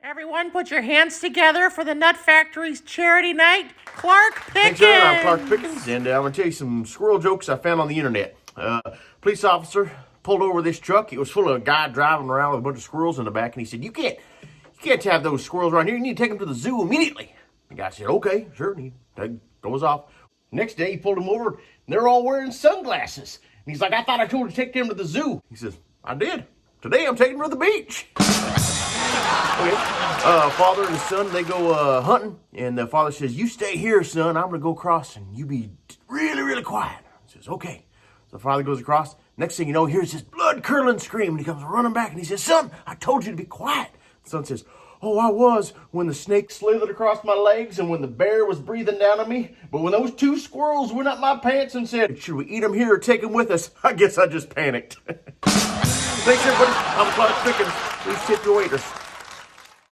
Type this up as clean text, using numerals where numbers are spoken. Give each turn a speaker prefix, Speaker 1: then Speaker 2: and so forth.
Speaker 1: Everyone, put your hands together for the Nut Factory's charity night. Clark Pickens.
Speaker 2: Thanks, sir. I'm Clark Pickens, and I'm going to tell you some squirrel jokes I found on the internet. Police officer pulled over this truck. It was full of a guy driving around with a bunch of squirrels in the back, and he said, you can't have those squirrels right here. You need to take them to the zoo immediately. The guy said, okay, sure. And he goes off. Next day, he pulled them over, and they're all wearing sunglasses. And he's like, I thought I told you to take them to the zoo. He says, I did. Today, I'm taking them to the beach. Okay. Father and the son, they go hunting, and the father says, you stay here, son. I'm going to go across, and you be really, really quiet. He says, okay. So the father goes across. Next thing you know, he hears this blood-curdling scream, and he comes running back, and he says, son, I told you to be quiet. The son says, oh, I was when the snake slithered across my legs and when the bear was breathing down on me. But when those two squirrels went up my pants and said, should we eat them here or take them with us? I guess I just panicked. Thanks, everybody. I'm Clark Pickens. Please tip your waiters.